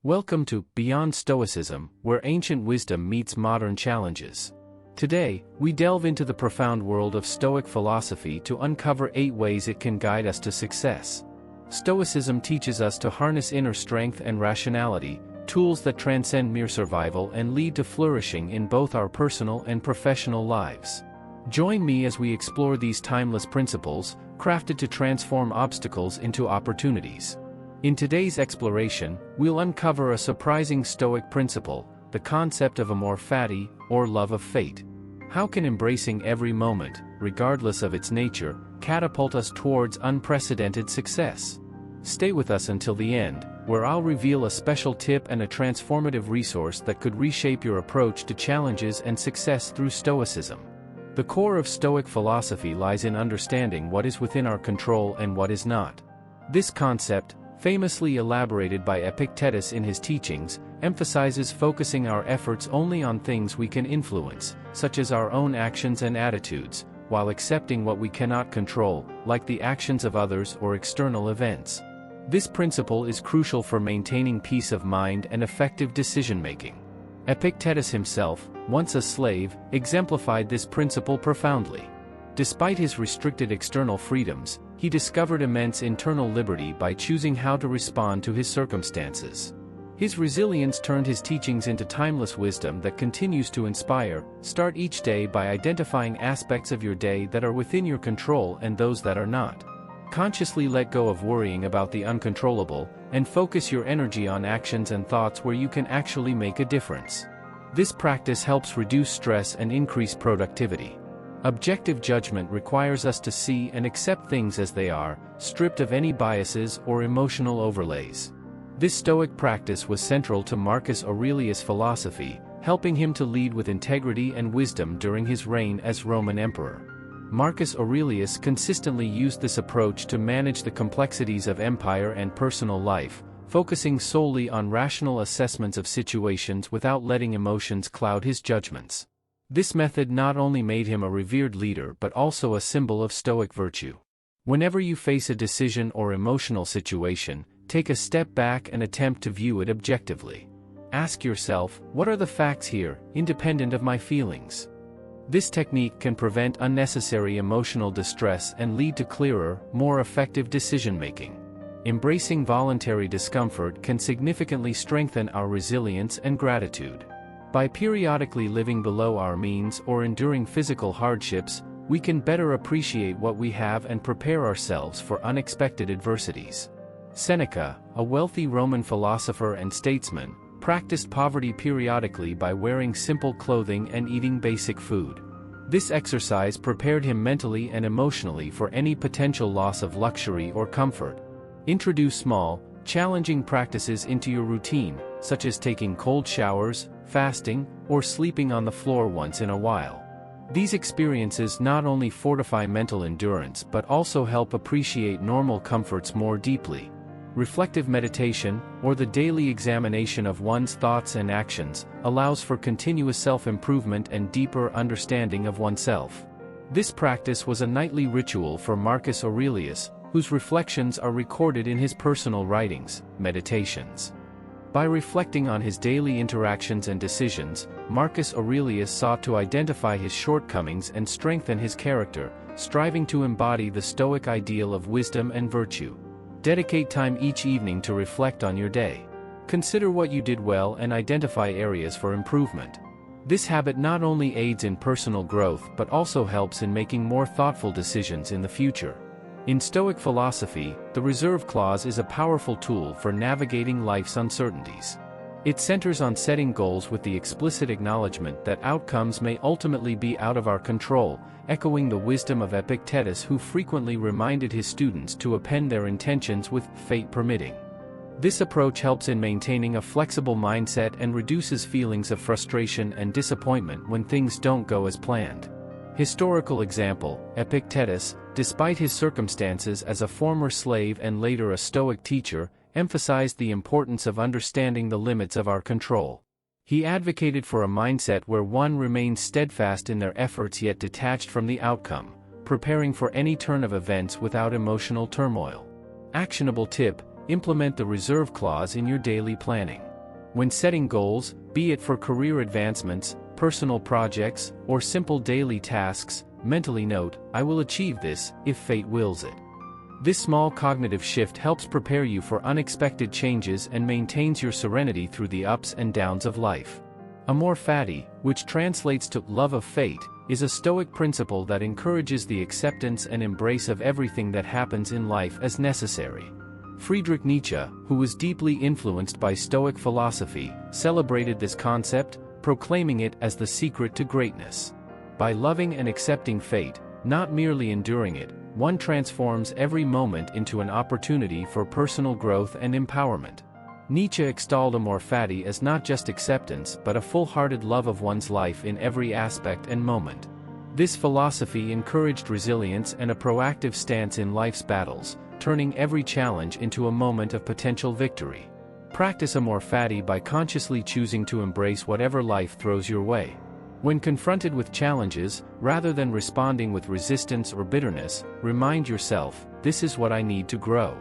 Welcome to Beyond Stoicism, where ancient wisdom meets modern challenges. Today, we delve into the profound world of Stoic philosophy to uncover 8 ways it can guide us to success. Stoicism teaches us to harness inner strength and rationality, tools that transcend mere survival and lead to flourishing in both our personal and professional lives. Join me as we explore these timeless principles, crafted to transform obstacles into opportunities. In today's exploration, we'll uncover a surprising Stoic principle, the concept of amor fati, or love of fate. How can embracing every moment, regardless of its nature, catapult us towards unprecedented success? Stay with us until the end, where I'll reveal a special tip and a transformative resource that could reshape your approach to challenges and success through Stoicism. The core of Stoic philosophy lies in understanding what is within our control and what is not. This concept, famously elaborated by Epictetus in his teachings, emphasizes focusing our efforts only on things we can influence, such as our own actions and attitudes, while accepting what we cannot control, like the actions of others or external events. This principle is crucial for maintaining peace of mind and effective decision-making. Epictetus himself, once a slave, exemplified this principle profoundly. Despite his restricted external freedoms, he discovered immense internal liberty by choosing how to respond to his circumstances. His resilience turned his teachings into timeless wisdom that continues to inspire. Start each day by identifying aspects of your day that are within your control and those that are not. Consciously let go of worrying about the uncontrollable, and focus your energy on actions and thoughts where you can actually make a difference. This practice helps reduce stress and increase productivity. Objective judgment requires us to see and accept things as they are, stripped of any biases or emotional overlays. This Stoic practice was central to Marcus Aurelius' philosophy, helping him to lead with integrity and wisdom during his reign as Roman emperor. Marcus Aurelius consistently used this approach to manage the complexities of empire and personal life, focusing solely on rational assessments of situations without letting emotions cloud his judgments. This method not only made him a revered leader but also a symbol of Stoic virtue. Whenever you face a decision or emotional situation, take a step back and attempt to view it objectively. Ask yourself, what are the facts here, independent of my feelings? This technique can prevent unnecessary emotional distress and lead to clearer, more effective decision-making. Embracing voluntary discomfort can significantly strengthen our resilience and gratitude. By periodically living below our means or enduring physical hardships, we can better appreciate what we have and prepare ourselves for unexpected adversities. Seneca, a wealthy Roman philosopher and statesman, practiced poverty periodically by wearing simple clothing and eating basic food. This exercise prepared him mentally and emotionally for any potential loss of luxury or comfort. Introduce small, challenging practices into your routine, such as taking cold showers, fasting, or sleeping on the floor once in a while. These experiences not only fortify mental endurance but also help appreciate normal comforts more deeply. Reflective meditation, or the daily examination of one's thoughts and actions, allows for continuous self-improvement and deeper understanding of oneself. This practice was a nightly ritual for Marcus Aurelius, whose reflections are recorded in his personal writings, Meditations. By reflecting on his daily interactions and decisions, Marcus Aurelius sought to identify his shortcomings and strengthen his character, striving to embody the Stoic ideal of wisdom and virtue. Dedicate time each evening to reflect on your day. Consider what you did well and identify areas for improvement. This habit not only aids in personal growth but also helps in making more thoughtful decisions in the future. In Stoic philosophy, the reserve clause is a powerful tool for navigating life's uncertainties. It centers on setting goals with the explicit acknowledgement that outcomes may ultimately be out of our control, echoing the wisdom of Epictetus, who frequently reminded his students to append their intentions with fate permitting. This approach helps in maintaining a flexible mindset and reduces feelings of frustration and disappointment when things don't go as planned. Historical example, Epictetus, despite his circumstances as a former slave and later a Stoic teacher, emphasized the importance of understanding the limits of our control. He advocated for a mindset where one remains steadfast in their efforts yet detached from the outcome, preparing for any turn of events without emotional turmoil. Actionable tip: implement the reserve clause in your daily planning. When setting goals, be it for career advancements, personal projects, or simple daily tasks, mentally note, "I will achieve this, if fate wills it." This small cognitive shift helps prepare you for unexpected changes and maintains your serenity through the ups and downs of life. Amor fati, which translates to love of fate, is a Stoic principle that encourages the acceptance and embrace of everything that happens in life as necessary. Friedrich Nietzsche, who was deeply influenced by Stoic philosophy, celebrated this concept, proclaiming it as the secret to greatness. By loving and accepting fate, not merely enduring it, one transforms every moment into an opportunity for personal growth and empowerment. Nietzsche extolled amor fati as not just acceptance but a full-hearted love of one's life in every aspect and moment. This philosophy encouraged resilience and a proactive stance in life's battles, turning every challenge into a moment of potential victory. Practice amor fati by consciously choosing to embrace whatever life throws your way. When confronted with challenges, rather than responding with resistance or bitterness, remind yourself, "This is what I need to grow."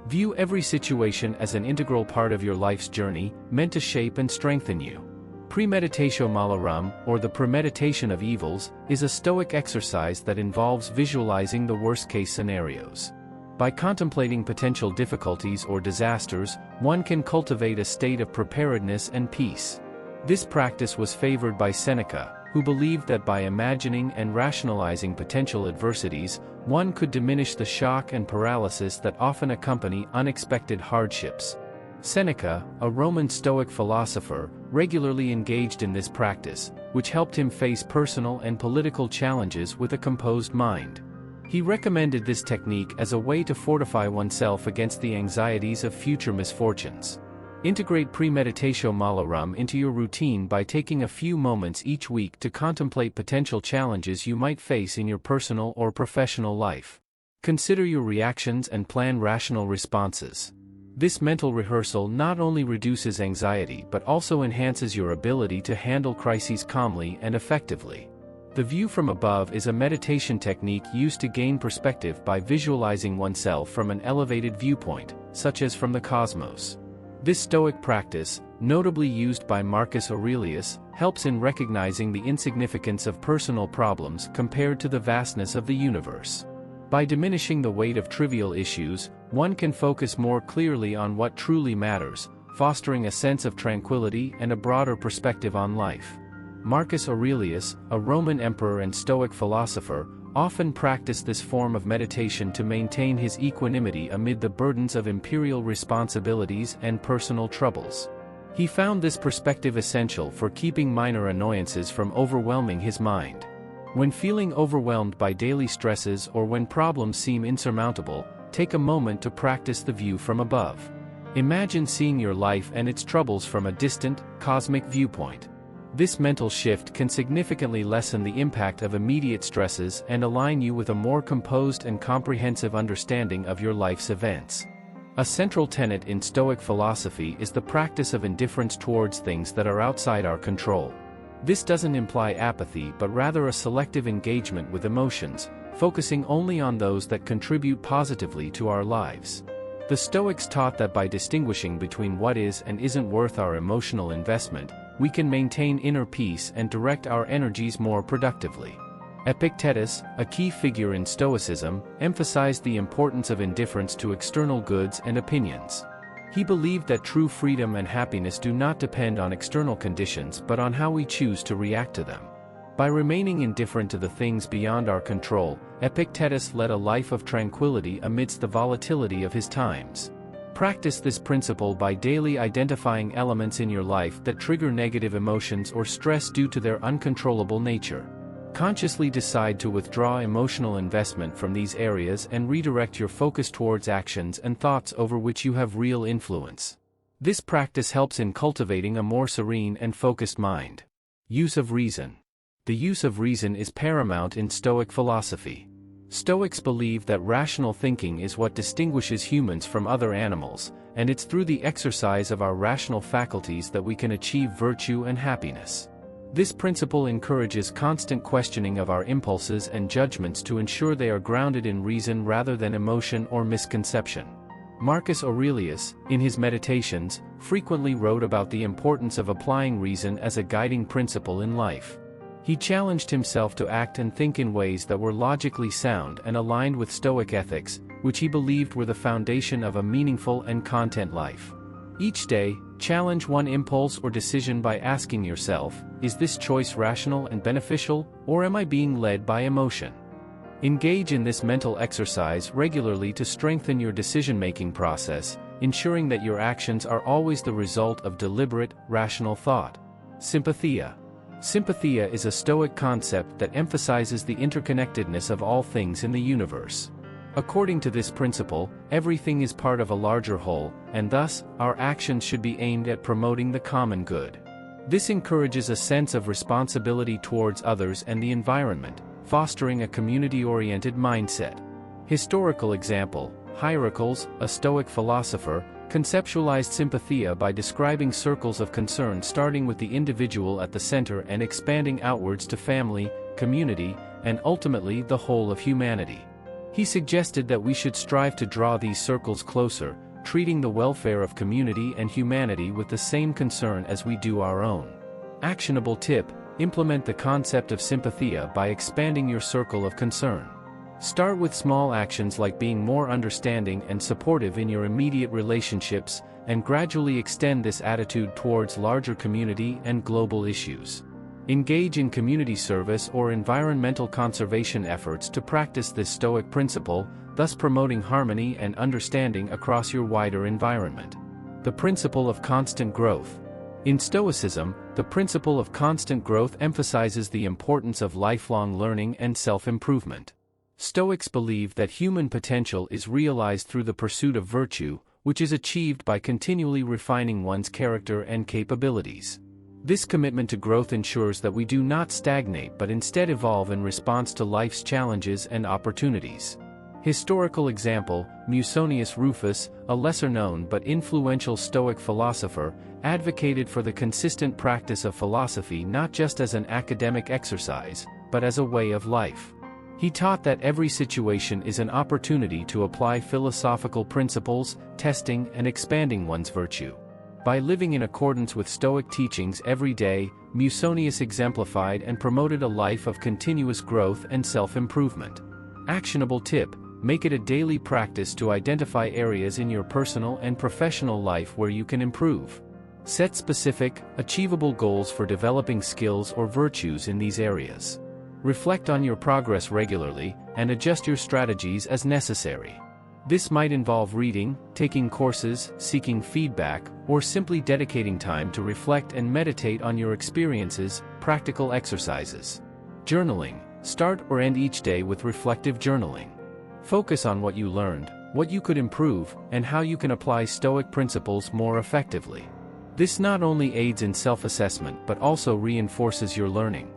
View every situation as an integral part of your life's journey, meant to shape and strengthen you. Premeditatio malarum, or the premeditation of evils, is a Stoic exercise that involves visualizing the worst-case scenarios. By contemplating potential difficulties or disasters, one can cultivate a state of preparedness and peace. This practice was favored by Seneca, who believed that by imagining and rationalizing potential adversities, one could diminish the shock and paralysis that often accompany unexpected hardships. Seneca, a Roman Stoic philosopher, regularly engaged in this practice, which helped him face personal and political challenges with a composed mind. He recommended this technique as a way to fortify oneself against the anxieties of future misfortunes. Integrate premeditatio malarum into your routine by taking a few moments each week to contemplate potential challenges you might face in your personal or professional life. Consider your reactions and plan rational responses. This mental rehearsal not only reduces anxiety but also enhances your ability to handle crises calmly and effectively. The view from above is a meditation technique used to gain perspective by visualizing oneself from an elevated viewpoint, such as from the cosmos. This Stoic practice, notably used by Marcus Aurelius, helps in recognizing the insignificance of personal problems compared to the vastness of the universe. By diminishing the weight of trivial issues, one can focus more clearly on what truly matters, fostering a sense of tranquility and a broader perspective on life. Marcus Aurelius, a Roman emperor and Stoic philosopher, often practiced this form of meditation to maintain his equanimity amid the burdens of imperial responsibilities and personal troubles. He found this perspective essential for keeping minor annoyances from overwhelming his mind. When feeling overwhelmed by daily stresses or when problems seem insurmountable, take a moment to practice the view from above. Imagine seeing your life and its troubles from a distant, cosmic viewpoint. This mental shift can significantly lessen the impact of immediate stresses and align you with a more composed and comprehensive understanding of your life's events. A central tenet in Stoic philosophy is the practice of indifference towards things that are outside our control. This doesn't imply apathy but rather a selective engagement with emotions, focusing only on those that contribute positively to our lives. The Stoics taught that by distinguishing between what is and isn't worth our emotional investment, we can maintain inner peace and direct our energies more productively. Epictetus, a key figure in Stoicism, emphasized the importance of indifference to external goods and opinions. He believed that true freedom and happiness do not depend on external conditions but on how we choose to react to them. By remaining indifferent to the things beyond our control, Epictetus led a life of tranquility amidst the volatility of his times. Practice this principle by daily identifying elements in your life that trigger negative emotions or stress due to their uncontrollable nature. Consciously decide to withdraw emotional investment from these areas and redirect your focus towards actions and thoughts over which you have real influence. This practice helps in cultivating a more serene and focused mind. Use of reason. The use of reason is paramount in Stoic philosophy. Stoics believe that rational thinking is what distinguishes humans from other animals, and it's through the exercise of our rational faculties that we can achieve virtue and happiness. This principle encourages constant questioning of our impulses and judgments to ensure they are grounded in reason rather than emotion or misconception. Marcus Aurelius, in his Meditations, frequently wrote about the importance of applying reason as a guiding principle in life. He challenged himself to act and think in ways that were logically sound and aligned with Stoic ethics, which he believed were the foundation of a meaningful and content life. Each day, challenge one impulse or decision by asking yourself, is this choice rational and beneficial, or am I being led by emotion? Engage in this mental exercise regularly to strengthen your decision-making process, ensuring that your actions are always the result of deliberate, rational thought. Sympathia. Sympathia is a Stoic concept that emphasizes the interconnectedness of all things in the universe. According to this principle, everything is part of a larger whole, and thus, our actions should be aimed at promoting the common good. This encourages a sense of responsibility towards others and the environment, fostering a community-oriented mindset. Historical example: Hierocles, a Stoic philosopher, conceptualized sympathia by describing circles of concern starting with the individual at the center and expanding outwards to family, community, and ultimately the whole of humanity. He suggested that we should strive to draw these circles closer, treating the welfare of community and humanity with the same concern as we do our own. Actionable tip: implement the concept of sympathia by expanding your circle of concern. Start with small actions like being more understanding and supportive in your immediate relationships, and gradually extend this attitude towards larger community and global issues. Engage in community service or environmental conservation efforts to practice this Stoic principle, thus promoting harmony and understanding across your wider environment. The principle of constant growth. In Stoicism, the principle of constant growth emphasizes the importance of lifelong learning and self-improvement. Stoics believe that human potential is realized through the pursuit of virtue, which is achieved by continually refining one's character and capabilities. This commitment to growth ensures that we do not stagnate but instead evolve in response to life's challenges and opportunities. Historical example: Musonius Rufus, a lesser-known but influential Stoic philosopher, advocated for the consistent practice of philosophy not just as an academic exercise, but as a way of life. He taught that every situation is an opportunity to apply philosophical principles, testing and expanding one's virtue. By living in accordance with Stoic teachings every day, Musonius exemplified and promoted a life of continuous growth and self-improvement. Actionable tip: make it a daily practice to identify areas in your personal and professional life where you can improve. Set specific, achievable goals for developing skills or virtues in these areas. Reflect on your progress regularly, and adjust your strategies as necessary. This might involve reading, taking courses, seeking feedback, or simply dedicating time to reflect and meditate on your experiences. Practical exercises. Journaling. Start or end each day with reflective journaling. Focus on what you learned, what you could improve, and how you can apply Stoic principles more effectively. This not only aids in self-assessment but also reinforces your learning.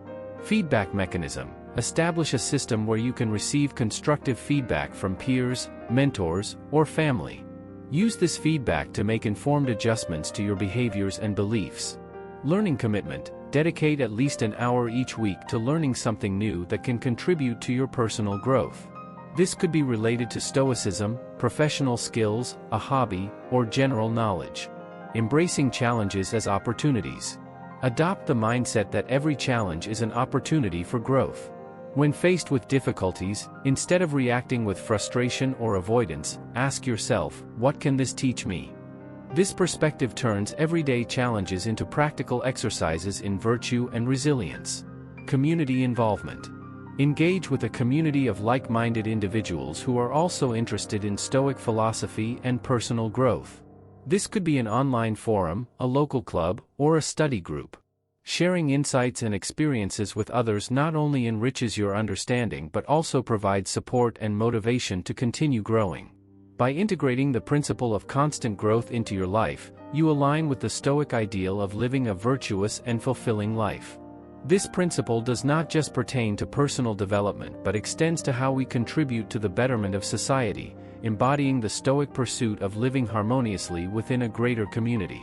Feedback mechanism. Establish a system where you can receive constructive feedback from peers, mentors, or family. Use this feedback to make informed adjustments to your behaviors and beliefs. Learning commitment. Dedicate at least an hour each week to learning something new that can contribute to your personal growth. This could be related to Stoicism, professional skills, a hobby, or general knowledge. Embracing challenges as opportunities. Adopt the mindset that every challenge is an opportunity for growth. When faced with difficulties, instead of reacting with frustration or avoidance, ask yourself, what can this teach me? This perspective turns everyday challenges into practical exercises in virtue and resilience. Community involvement. Engage with a community of like-minded individuals who are also interested in Stoic philosophy and personal growth. This could be an online forum, a local club, or a study group. Sharing insights and experiences with others not only enriches your understanding but also provides support and motivation to continue growing. By integrating the principle of constant growth into your life, you align with the Stoic ideal of living a virtuous and fulfilling life. This principle does not just pertain to personal development but extends to how we contribute to the betterment of society, embodying the Stoic pursuit of living harmoniously within a greater community.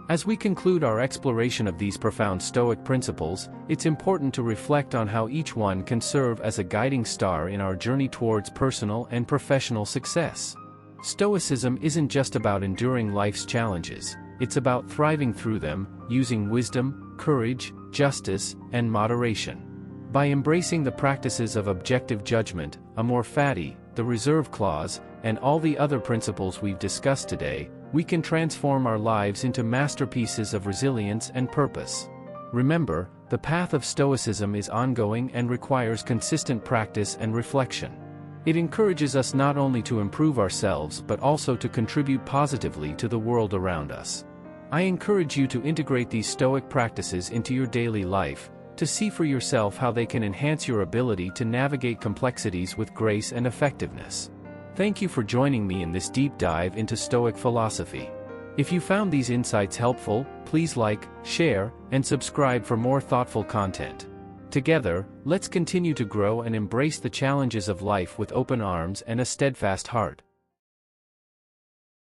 As we conclude our exploration of these profound Stoic principles, it's important to reflect on how each one can serve as a guiding star in our journey towards personal and professional success. Stoicism isn't just about enduring life's challenges, it's about thriving through them, using wisdom, courage, justice, and moderation. By embracing the practices of objective judgment, amor fati, the reserve clause, and all the other principles we've discussed today, we can transform our lives into masterpieces of resilience and purpose. Remember, the path of Stoicism is ongoing and requires consistent practice and reflection. It encourages us not only to improve ourselves but also to contribute positively to the world around us. I encourage you to integrate these Stoic practices into your daily life, to see for yourself how they can enhance your ability to navigate complexities with grace and effectiveness. Thank you for joining me in this deep dive into Stoic philosophy. If you found these insights helpful, please like, share, and subscribe for more thoughtful content. Together, let's continue to grow and embrace the challenges of life with open arms and a steadfast heart.